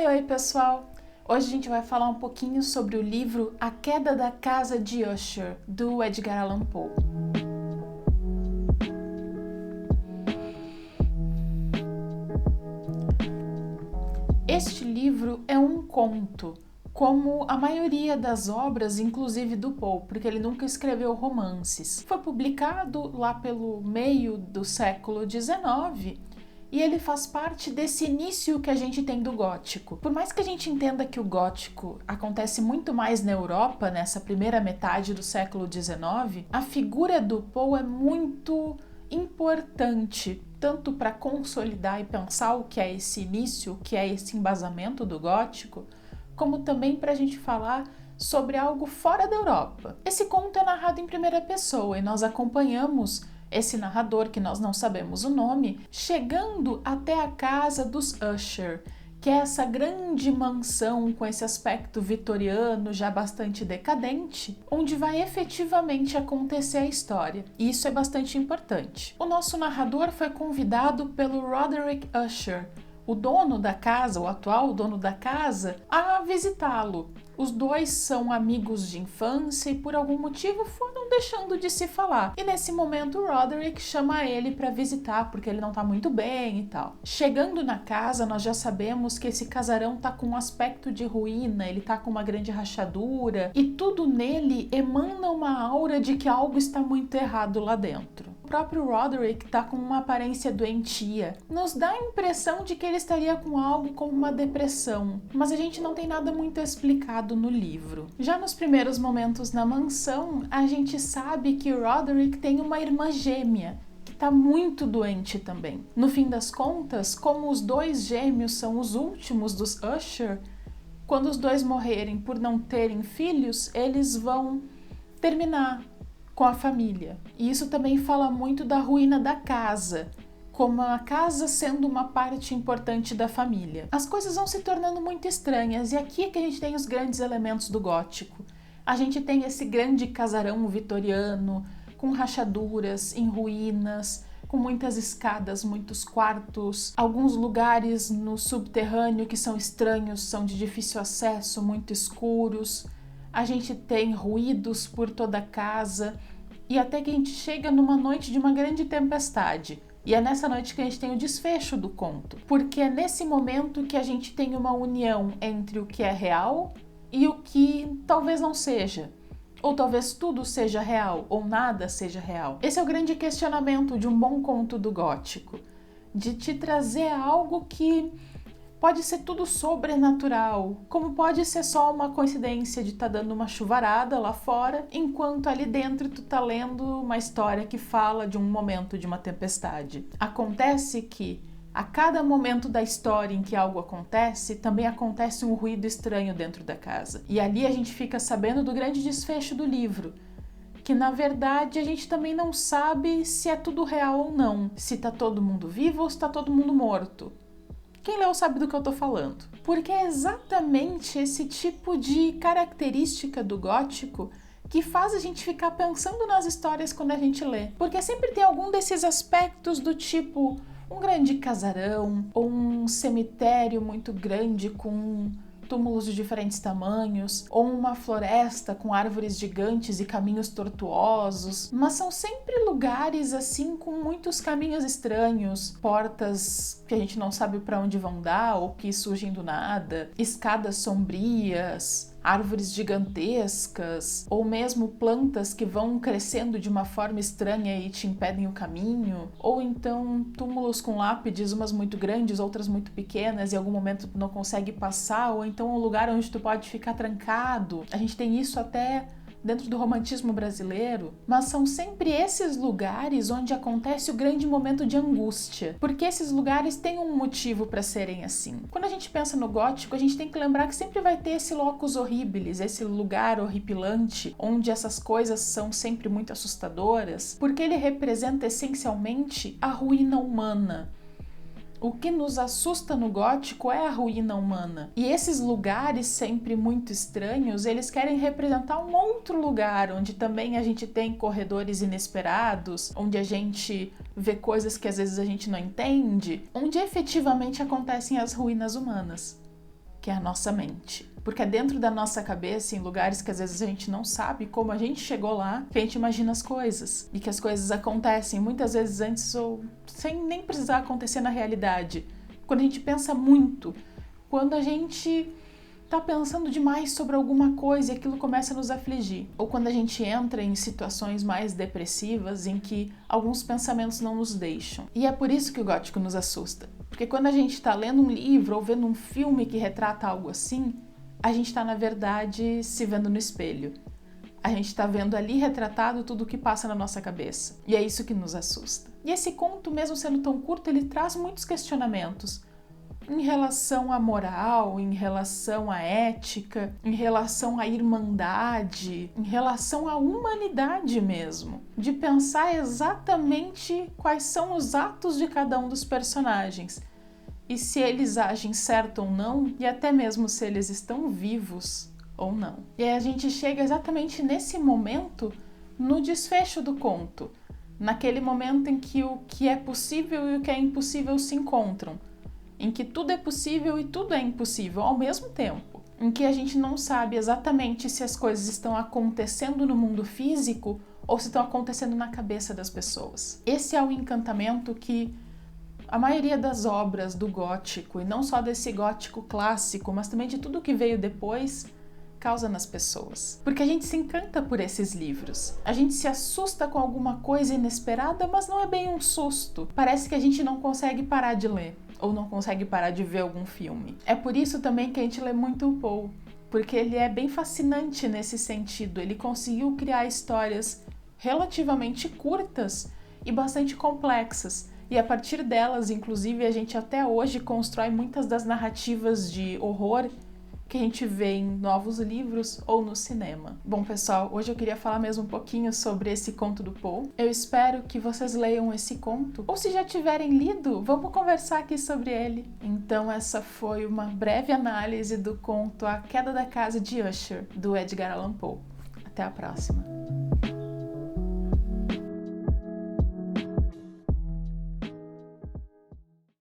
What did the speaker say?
Oi, pessoal! Hoje a gente vai falar um pouquinho sobre o livro A Queda da Casa de Usher, do Edgar Allan Poe. Este livro é um conto, como a maioria das obras, inclusive do Poe, porque ele nunca escreveu romances. Foi publicado lá pelo meio do século XIX e ele faz parte desse início que a gente tem do gótico. Por mais que a gente entenda que o gótico acontece muito mais na Europa, nessa primeira metade do século XIX, a figura do Poe é muito importante, tanto para consolidar e pensar o que é esse início, o que é esse embasamento do gótico, como também para a gente falar sobre algo fora da Europa. Esse conto é narrado em primeira pessoa e nós acompanhamos esse narrador, que nós não sabemos o nome, chegando até a casa dos Usher, que é essa grande mansão com esse aspecto vitoriano já bastante decadente, onde vai efetivamente acontecer a história. E isso é bastante importante. O nosso narrador foi convidado pelo Roderick Usher, o dono da casa, o atual dono da casa, a visitá-lo. Os dois são amigos de infância e por algum motivo foram deixando de se falar. E nesse momento o Roderick chama ele para visitar porque ele não tá muito bem e tal. Chegando na casa, nós já sabemos que esse casarão tá com um aspecto de ruína, ele tá com uma grande rachadura e tudo nele emana uma aura de que algo está muito errado lá dentro. O próprio Roderick tá com uma aparência doentia. Nos dá a impressão de que ele estaria com algo como uma depressão, mas a gente não tem nada muito explicado no livro. Já nos primeiros momentos na mansão, a gente sabe que o Roderick tem uma irmã gêmea, que tá muito doente também. No fim das contas, como os dois gêmeos são os últimos dos Usher, quando os dois morrerem por não terem filhos, eles vão terminar com a família. E isso também fala muito da ruína da casa, como a casa sendo uma parte importante da família. As coisas vão se tornando muito estranhas e aqui é que a gente tem os grandes elementos do gótico. A gente tem esse grande casarão vitoriano, com rachaduras, em ruínas, com muitas escadas, muitos quartos, alguns lugares no subterrâneo que são estranhos, são de difícil acesso, muito escuros. A gente tem ruídos por toda a casa e até que a gente chega numa noite de uma grande tempestade. E é nessa noite que a gente tem o desfecho do conto, porque é nesse momento que a gente tem uma união entre o que é real e o que talvez não seja. Ou talvez tudo seja real, ou nada seja real. Esse é o grande questionamento de um bom conto do gótico, de te trazer algo que pode ser tudo sobrenatural, como pode ser só uma coincidência de estar dando uma chuvarada lá fora, enquanto ali dentro tu tá lendo uma história que fala de um momento de uma tempestade. Acontece que a cada momento da história em que algo acontece, também acontece um ruído estranho dentro da casa. E ali a gente fica sabendo do grande desfecho do livro, que na verdade a gente também não sabe se é tudo real ou não, se tá todo mundo vivo ou se tá todo mundo morto. Quem leu sabe do que eu tô falando. Porque é exatamente esse tipo de característica do gótico que faz a gente ficar pensando nas histórias quando a gente lê. Porque sempre tem algum desses aspectos do tipo um grande casarão ou um cemitério muito grande com túmulos de diferentes tamanhos, ou uma floresta com árvores gigantes e caminhos tortuosos, mas são sempre lugares assim com muitos caminhos estranhos, portas que a gente não sabe para onde vão dar ou que surgem do nada, escadas sombrias, árvores gigantescas, ou mesmo plantas que vão crescendo de uma forma estranha e te impedem o caminho, ou então túmulos com lápides, umas muito grandes, outras muito pequenas, e em algum momento tu não consegue passar, ou então um lugar onde tu pode ficar trancado. A gente tem isso até dentro do romantismo brasileiro, mas são sempre esses lugares onde acontece o grande momento de angústia, porque esses lugares têm um motivo para serem assim. Quando a gente pensa no gótico, a gente tem que lembrar que sempre vai ter esse locus horribilis, esse lugar horripilante, onde essas coisas são sempre muito assustadoras, porque ele representa essencialmente a ruína humana. O que nos assusta no gótico é a ruína humana. E esses lugares sempre muito estranhos, eles querem representar um outro lugar, onde também a gente tem corredores inesperados, onde a gente vê coisas que às vezes a gente não entende, onde efetivamente acontecem as ruínas humanas. que é a nossa mente. Porque é dentro da nossa cabeça, em lugares que às vezes a gente não sabe como a gente chegou lá, que a gente imagina as coisas. E que as coisas acontecem muitas vezes antes ou sem nem precisar acontecer na realidade. Quando a gente pensa muito, quando a gente tá pensando demais sobre alguma coisa e aquilo começa a nos afligir. Ou quando a gente entra em situações mais depressivas em que alguns pensamentos não nos deixam. E é por isso que o gótico nos assusta. Porque quando a gente tá lendo um livro ou vendo um filme que retrata algo assim, a gente tá, na verdade, se vendo no espelho. A gente tá vendo ali retratado tudo o que passa na nossa cabeça. E é isso que nos assusta. E esse conto, mesmo sendo tão curto, ele traz muitos questionamentos em relação à moral, em relação à ética, em relação à irmandade, em relação à humanidade mesmo. De pensar exatamente quais são os atos de cada um dos personagens. E se eles agem certo ou não, e até mesmo se eles estão vivos ou não. E aí a gente chega exatamente nesse momento, no desfecho do conto. Naquele momento em que o que é possível e o que é impossível se encontram. Em que tudo é possível e tudo é impossível ao mesmo tempo. Em que a gente não sabe exatamente se as coisas estão acontecendo no mundo físico ou se estão acontecendo na cabeça das pessoas. Esse é o encantamento que a maioria das obras do gótico, e não só desse gótico clássico, mas também de tudo que veio depois, causa nas pessoas. Porque a gente se encanta por esses livros. A gente se assusta com alguma coisa inesperada, mas não é bem um susto. Parece que a gente não consegue parar de ler. Ou não consegue parar de ver algum filme. É por isso também que a gente lê muito o Poe, porque ele é bem fascinante nesse sentido. Ele conseguiu criar histórias relativamente curtas e bastante complexas. E a partir delas, inclusive, a gente até hoje constrói muitas das narrativas de horror que a gente vê em novos livros ou no cinema. Bom, pessoal, hoje eu queria falar mesmo um pouquinho sobre esse conto do Poe. Eu espero que vocês leiam esse conto, ou se já tiverem lido, vamos conversar aqui sobre ele. Então essa foi uma breve análise do conto A Queda da Casa de Usher, do Edgar Allan Poe. Até a próxima!